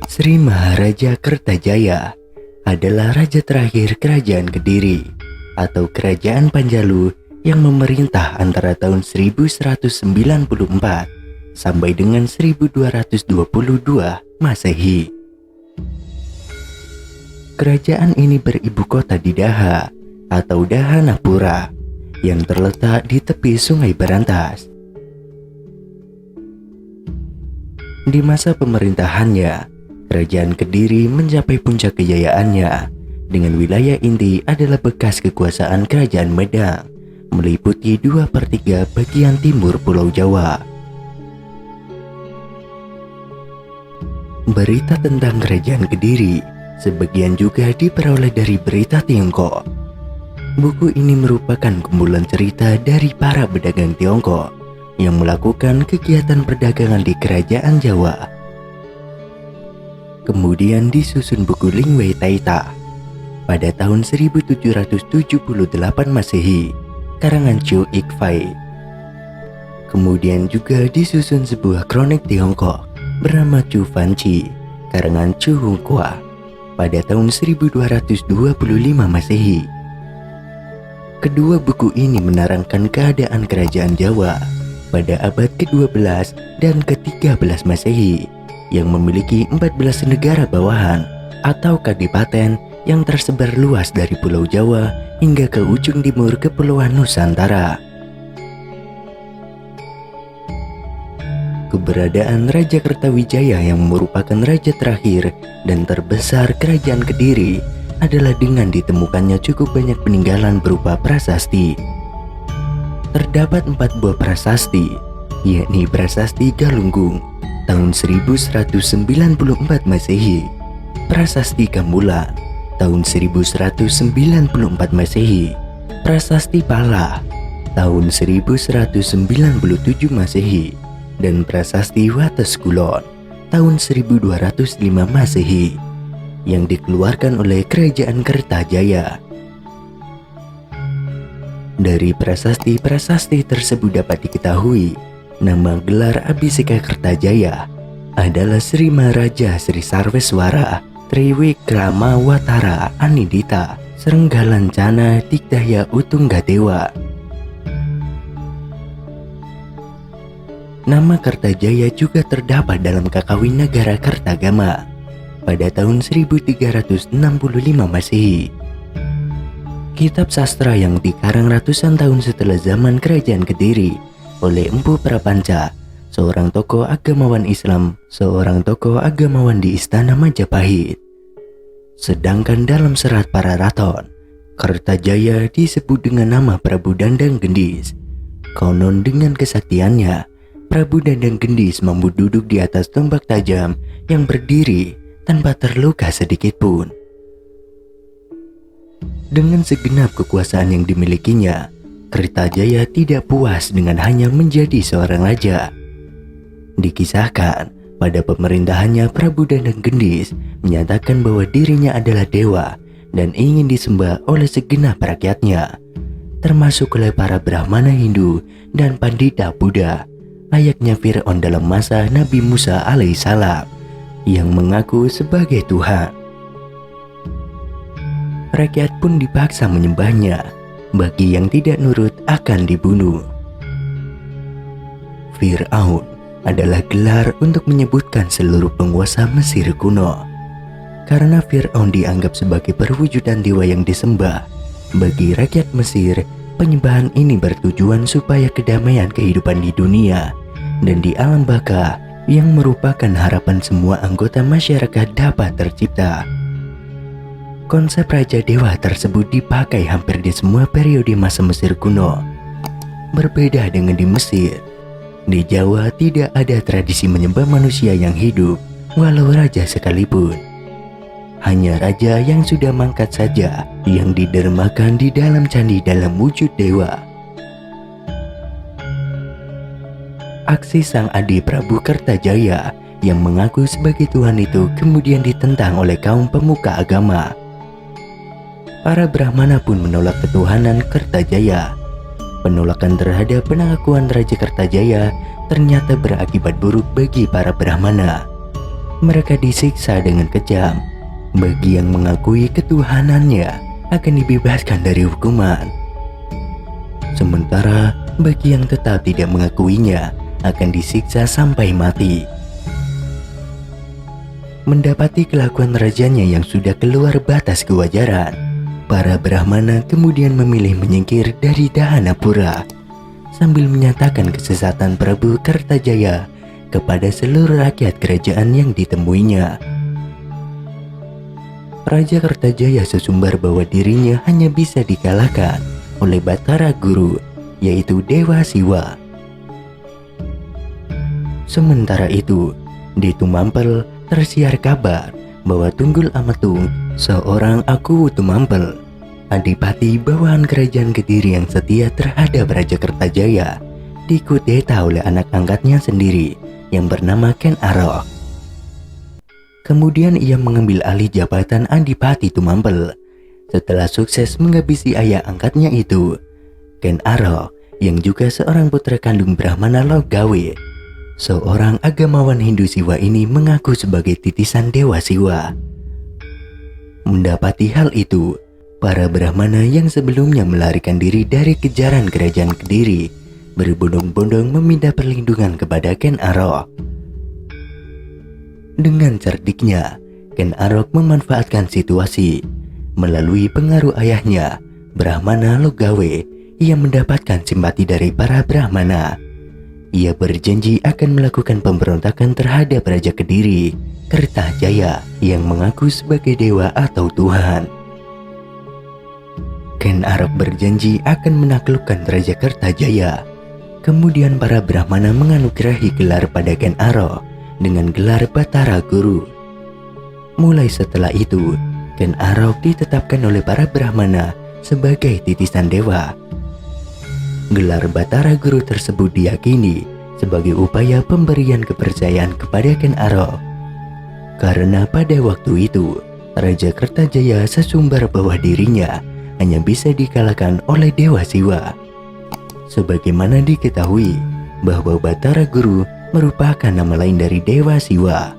Sri Maharaja Kertajaya adalah raja terakhir Kerajaan Kediri atau Kerajaan Panjalu yang memerintah antara tahun 1194 sampai dengan 1222 Masehi. Kerajaan ini beribu kota di Daha atau Dahanapura yang terletak di tepi Sungai Berantas. Di masa pemerintahannya, Kerajaan Kediri mencapai puncak kejayaannya dengan wilayah inti adalah bekas kekuasaan Kerajaan Medang, meliputi 2/3 bagian timur Pulau Jawa. Berita tentang Kerajaan Kediri sebagian juga diperoleh dari berita Tiongkok. Buku ini merupakan kumpulan cerita dari para pedagang Tiongkok yang melakukan kegiatan perdagangan di Kerajaan Jawa. Kemudian disusun buku Lingwei Taita pada tahun 1778 Masehi, karangan Chu Ik-fai. Kemudian juga disusun sebuah kronik Tiongkok bernama Chu Fanchi, karangan Chu Hongkwa pada tahun 1225 Masehi. Kedua buku ini menerangkan keadaan kerajaan Jawa pada abad ke-12 dan ke-13 Masehi yang memiliki 14 negara bawahan atau kadipaten yang tersebar luas dari Pulau Jawa hingga ke ujung timur Kepulauan Nusantara. Keberadaan Raja Kertawijaya yang merupakan raja terakhir dan terbesar Kerajaan Kediri adalah dengan ditemukannya cukup banyak peninggalan berupa prasasti. Terdapat 4 buah prasasti, yakni Prasasti Galunggung tahun 1194 Masehi, Prasasti Gambulan tahun 1194 Masehi, Prasasti Pala tahun 1197 Masehi, dan Prasasti Wates Kulon tahun 1205 Masehi yang dikeluarkan oleh Kerajaan Kertajaya. Dari prasasti-prasasti tersebut dapat diketahui nama gelar Abhiseka Kertajaya adalah Sri Maharaja Sri Sarveswara Triwikrama Watara Anindita Srenggalancana Digdaya Utunggadewa. Nama Kertajaya juga terdapat dalam Kakawin Negara Kertagama pada tahun 1365 Masehi. Kitab sastra yang dikarang ratusan tahun setelah zaman Kerajaan Kediri oleh Empu Prapanca, seorang tokoh agamawan Islam, seorang tokoh agamawan di Istana Majapahit. Sedangkan dalam serat para raton, Kertajaya disebut dengan nama Prabu Dandang Gendis. Konon dengan kesaktiannya, Prabu Dandang Gendis mampu duduk di atas tombak tajam yang berdiri tanpa terluka sedikit pun. Dengan segenap kekuasaan yang dimilikinya, Kertajaya tidak puas dengan hanya menjadi seorang raja. Dikisahkan pada pemerintahannya Prabu Dandang Gendis menyatakan bahwa dirinya adalah dewa dan ingin disembah oleh segenap rakyatnya, termasuk oleh para Brahmana Hindu dan Pandita Buddha, layaknya Fir'aun dalam masa Nabi Musa alaihissalam yang mengaku sebagai Tuhan. Rakyat pun dipaksa menyembahnya. Bagi yang tidak nurut akan dibunuh. Fir'aun adalah gelar untuk menyebutkan seluruh penguasa Mesir kuno. Karena Fir'aun dianggap sebagai perwujudan dewa yang disembah, bagi rakyat Mesir, penyembahan ini bertujuan supaya kedamaian kehidupan di dunia dan di alam baka yang merupakan harapan semua anggota masyarakat dapat tercipta. Konsep Raja Dewa tersebut dipakai hampir di semua periode masa Mesir kuno. Berbeda dengan di Mesir, di Jawa tidak ada tradisi menyembah manusia yang hidup, walau raja sekalipun. Hanya raja yang sudah mangkat saja yang didermakan di dalam candi dalam wujud dewa. Aksi sang adik Prabu Kertajaya yang mengaku sebagai Tuhan itu kemudian ditentang oleh kaum pemuka agama. Para Brahmana pun menolak ketuhanan Kertajaya. Penolakan terhadap pengakuan Raja Kertajaya ternyata berakibat buruk bagi para Brahmana. mereka disiksa dengan kejam. Bagi yang mengakui ketuhanannya akan dibebaskan dari hukuman. Sementara bagi yang tetap tidak mengakuinya akan disiksa sampai mati. Mendapati kelakuan rajanya yang sudah keluar batas kewajaran, para Brahmana kemudian memilih menyingkir dari Dahanapura sambil menyatakan kesesatan Prabu Kertajaya kepada seluruh rakyat kerajaan yang ditemuinya. Raja Kertajaya sesumbar bahwa dirinya hanya bisa dikalahkan oleh Batara Guru, yaitu Dewa Siwa. Sementara itu, di Tumampel tersiar kabar bahwa Tunggul Ametung, seorang Aku Tumampel, adipati bawahan kerajaan Kediri yang setia terhadap Raja Kertajaya, dikudeta oleh anak angkatnya sendiri yang bernama Ken Arok. Kemudian ia mengambil alih jabatan Adipati Tumampel. Setelah sukses menghabisi ayah angkatnya itu, Ken Arok yang juga seorang putra kandung Brahmana Logawe, seorang agamawan Hindu Siwa ini mengaku sebagai titisan Dewa Siwa. Mendapati hal itu, para Brahmana yang sebelumnya melarikan diri dari kejaran kerajaan Kediri berbondong-bondong meminta perlindungan kepada Ken Arok. Dengan cerdiknya, Ken Arok memanfaatkan situasi. Melalui pengaruh ayahnya, Brahmana Logawe, ia mendapatkan simpati dari para Brahmana. Ia berjanji akan melakukan pemberontakan terhadap Raja Kediri, Kertajaya, yang mengaku sebagai dewa atau Tuhan. Ken Arok berjanji akan menaklukkan Raja Kertajaya. Kemudian para Brahmana menganugerahi gelar pada Ken Arok dengan gelar Batara Guru. Mulai setelah itu, Ken Arok ditetapkan oleh para Brahmana sebagai titisan dewa. Gelar Batara Guru tersebut diyakini sebagai upaya pemberian kepercayaan kepada Ken Arok. Karena pada waktu itu, Raja Kertajaya sesumbar bahwa dirinya hanya bisa dikalahkan oleh Dewa Siwa. Sebagaimana diketahui bahwa Batara Guru merupakan nama lain dari Dewa Siwa.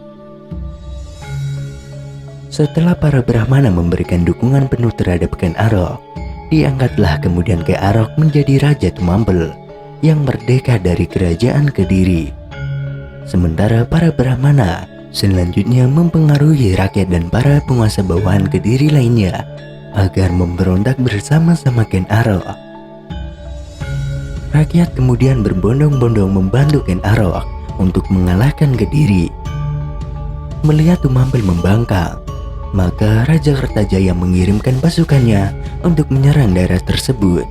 Setelah para Brahmana memberikan dukungan penuh terhadap Ken Arok, diangkatlah kemudian Ken Arok menjadi Raja Tumampel yang merdeka dari kerajaan Kediri. Sementara para Brahmana selanjutnya mempengaruhi rakyat dan para penguasa bawahan Kediri lainnya agar memberontak bersama-sama Ken Arok. Rakyat kemudian berbondong-bondong membantu Ken Arok untuk mengalahkan Kediri. Melihat Tumampel membangkang, maka Raja Kertajaya mengirimkan pasukannya untuk menyerang daerah tersebut.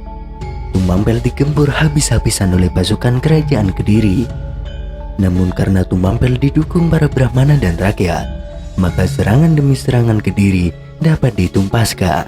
Tumampel digempur habis-habisan oleh pasukan kerajaan Kediri. Namun karena Tumampel didukung para Brahmana dan rakyat, maka serangan demi serangan Kediri dapat ditumpaskan.